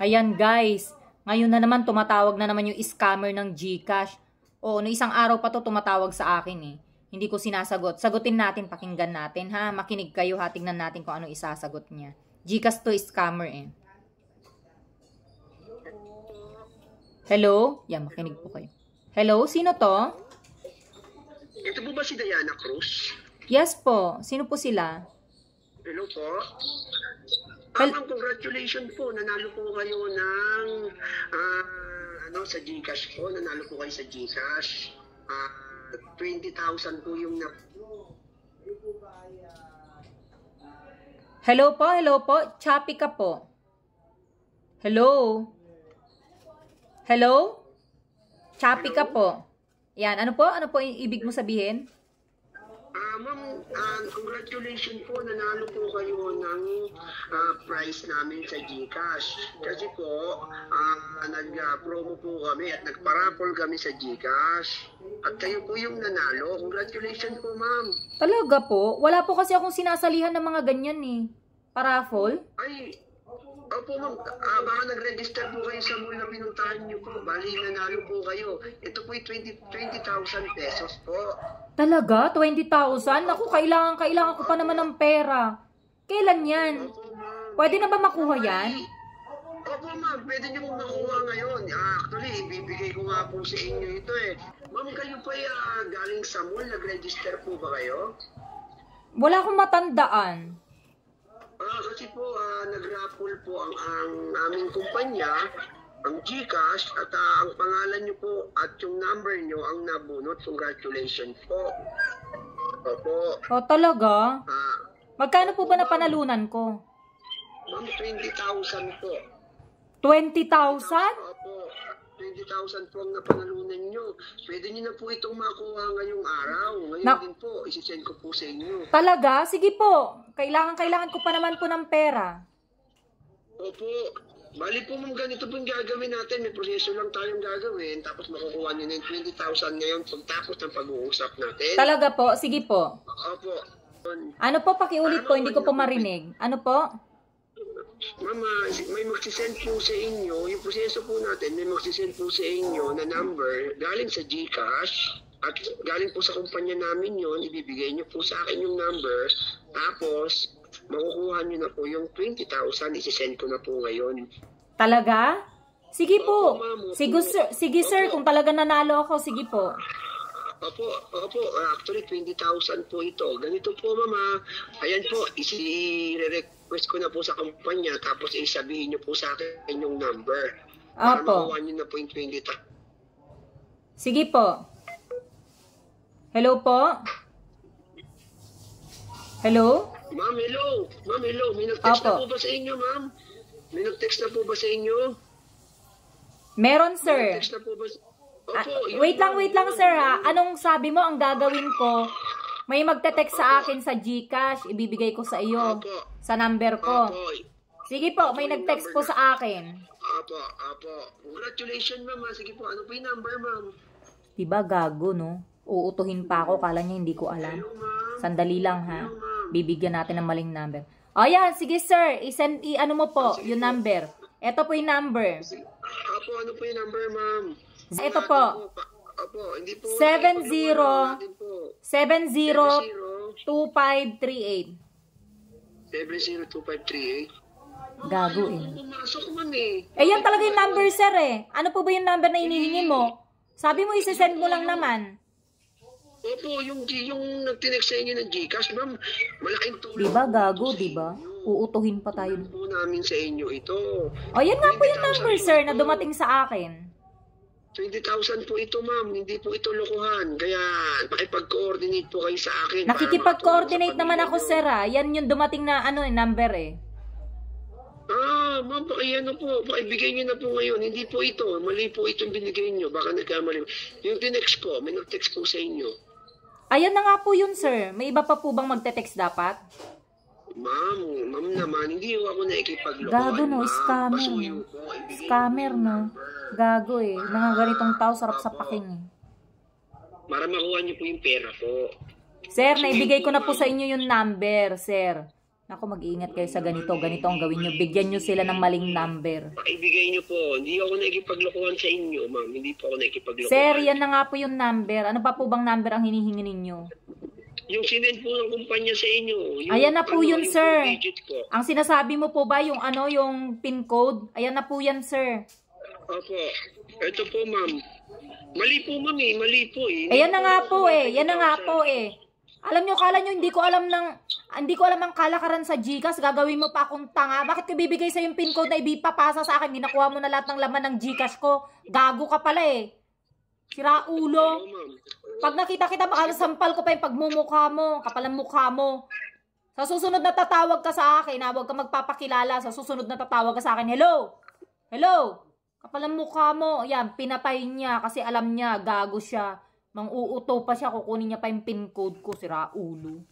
Ayan guys, ngayon na naman tumatawag na naman yung scammer ng GCash. Oo, no isang araw pa to tumatawag sa akin eh. Hindi ko sinasagot. Sagutin natin, pakinggan natin ha. Makinig kayo ha, tingnan natin kung anong isasagot niya. GCash to scammer eh. Hello? Yan, makinig po kayo. Hello, sino to? Ito po ba si Diana Cruz? Yes po, sino po sila? Hello po. Ma'am, congratulations po. Nanalo po kayo ng sa GCash po. Nanalo po kayo sa GCash. 20,000 po yung Hello po. Choppy ka po. Hello? Hello? Choppy ka po. Yan, ano po? Ano po ibig mo sabihin? Ma'am, congratulations po. Nanalo po kayo ng prize namin sa GCash. Kasi po, nag-promo po kami at nagparapol kami sa GCash. At kayo po yung nanalo. Congratulations po, ma'am. Talaga po? Wala po kasi akong sinasalihan ng mga ganyan eh. Paraffol? Ay, opo ma'am. Baka nag-register po kayo sa mall na pinuntahan niyo po. Bali, nanalo po kayo. Ito po 20,000 pesos po. Talaga? 20,000? Naku, kailangan ko pa naman ng pera. Kailan yan? Pwede na ba makuha yan? Opo ma'am, pwede niyo po makuha ngayon. Actually, ibibigay ko nga po sa inyo ito eh. Ma'am, kayo po galing sa mall, nag-register po ba kayo? Wala akong matandaan. Kasi po, nag-raffle po ang aming kumpanya, ang GCash, at ang pangalan niyo po at yung number niyo ang nabunot. Congratulations po. Opo. O talaga? Magkano po ba napanalunan ko? Ma'am, 20,000 po. 20,000? Opo. 20,000 po ang napanalunan nyo. Pwede nyo na po itong makuha ngayong araw. Ngayon din po, isi-send ko po sa inyo. Talaga? Sige po. Kailangan ko pa naman po ng pera. Opo. Bali po ma'am, ganito po yung gagawin natin. May proseso lang tayong gagawin. Tapos makukuha nyo na yung 20,000 ngayon pagtapos ng pag-uusap natin. Talaga po? Sige po. Opo. Ano po? Pakiulit po. Hindi ko po marinig. Ano po? Mama, may magsisend po sa inyo, yung proseso po natin, may magsisend po sa inyo na number galing sa GCash at galing po sa kumpanya namin yon, ibibigay nyo po sa akin yung number, tapos makukuha nyo na po yung 20,000, isisend ko na po ngayon. Talaga? Sige po. Sige sir, kung talaga nanalo ako, sige po. Opo, actually 20,000 po ito. Ganito po mama, ayan po, isi-request ko na po sa kumpanya, tapos isabihin nyo po sa akin yung number. Para makuha nyo na po yung 20,000. Sige po. Hello po? Hello? Ma'am, hello. Ma'am, hello. May nag-text na po ba sa inyo, ma'am? May nag-text na po ba sa inyo? Meron, sir. May nag-text na po ba wait lang sir ha. Anong sabi mo ang gagawin ko? May magte-text sa akin sa GCash, ibibigay ko sa iyo. Sa number ko. Sige po, may nag-text po sa akin. Apo. Congratulations ma'am. Sige po, ano po yung number ma'am? Diba gago no? Uutuhin pa ako, kala niya hindi ko alam. Sandali lang ha. Bibigyan natin ng maling number. O yan, sige sir, ano mo po, yung number. Ito po yung number. Apo, ano po yung number ma'am? Ito po. Opo, hindi po. 702538. 702538. Gago eh. Pumasok man eh. Yan talaga yung number sir eh. Ano po ba yung number na hinihingi mo? Sabi mo isi-send mo lang naman. Opo, yung nagtinext sa inyo ng GCash, ma'am, malaking tulong. Diba gago, diba? Uutuhin pa tayo. Po namin sa inyo ito. Yan nga po yung number sir na dumating sa akin. 20,000 po ito, ma'am. Hindi po ito lokohan. Kaya, makipag-coordinate po kayo sa akin. Nakikipag-coordinate naman ako, sir, ha? Yan yung dumating na, number, eh. Ma'am, pakibigay nyo na po ngayon. Hindi po ito. Mali po itong binigay nyo. Baka nagkamali. Yung tinext ko, may nag-text po sa inyo. Ayan na nga po yun, sir. May iba pa po bang magte-text dapat? Ma'am naman, hindi ako nakikipaglokohan. Gago, no? Scammer, no? Scammer, no? Gago, eh. Mga ganitong tao, sarap sa paking, eh. Para makuha niyo po yung pera po. Sir, naibigay ko na po sa inyo yung number, sir. Ako, mag-iingat kayo sa ganito. Ganito ang gawin nyo. Bigyan nyo sila ng maling number. Ibigay nyo po. Hindi ako nakikipaglokohan sa inyo, ma'am. Hindi po ako nakikipaglokohan. Sir, yan na nga po yung number. Ano pa po bang number ang hinihingi ninyo? Yung sinend po ng kumpanya sa inyo. Yung, Ayan na po yun, yung sir. digit ko. Ang sinasabi mo po ba yung yung pin code? Ayan na po yan, sir. Opo. Ito po, ma'am. Mali po, ma'am eh. Mali po eh. Ayan na nga po eh. Yan na nga po eh. Alam nyo, kala nyo, hindi ko alam ang kalakaran sa GCash. Gagawin mo pa akong tanga. Bakit ko bibigay sa yung pin code na ibipapasa sa akin? Ginakuha mo na lahat ng laman ng GCash ko. Gago ka pala eh. Sira ulo. Pag nakita kita, baka sampal ko pa yung pagmumukha mo. Kapalang mukha mo. Sa susunod na tatawag ka sa akin, huwag ka magpapakilala. Sa susunod na tatawag ka sa akin, hello? Hello? Kapalang mukha mo. Yan, pinatay niya kasi alam niya, gago siya. Mang-uuto pa siya, kukunin niya pa yung pin code ko, sira ulo.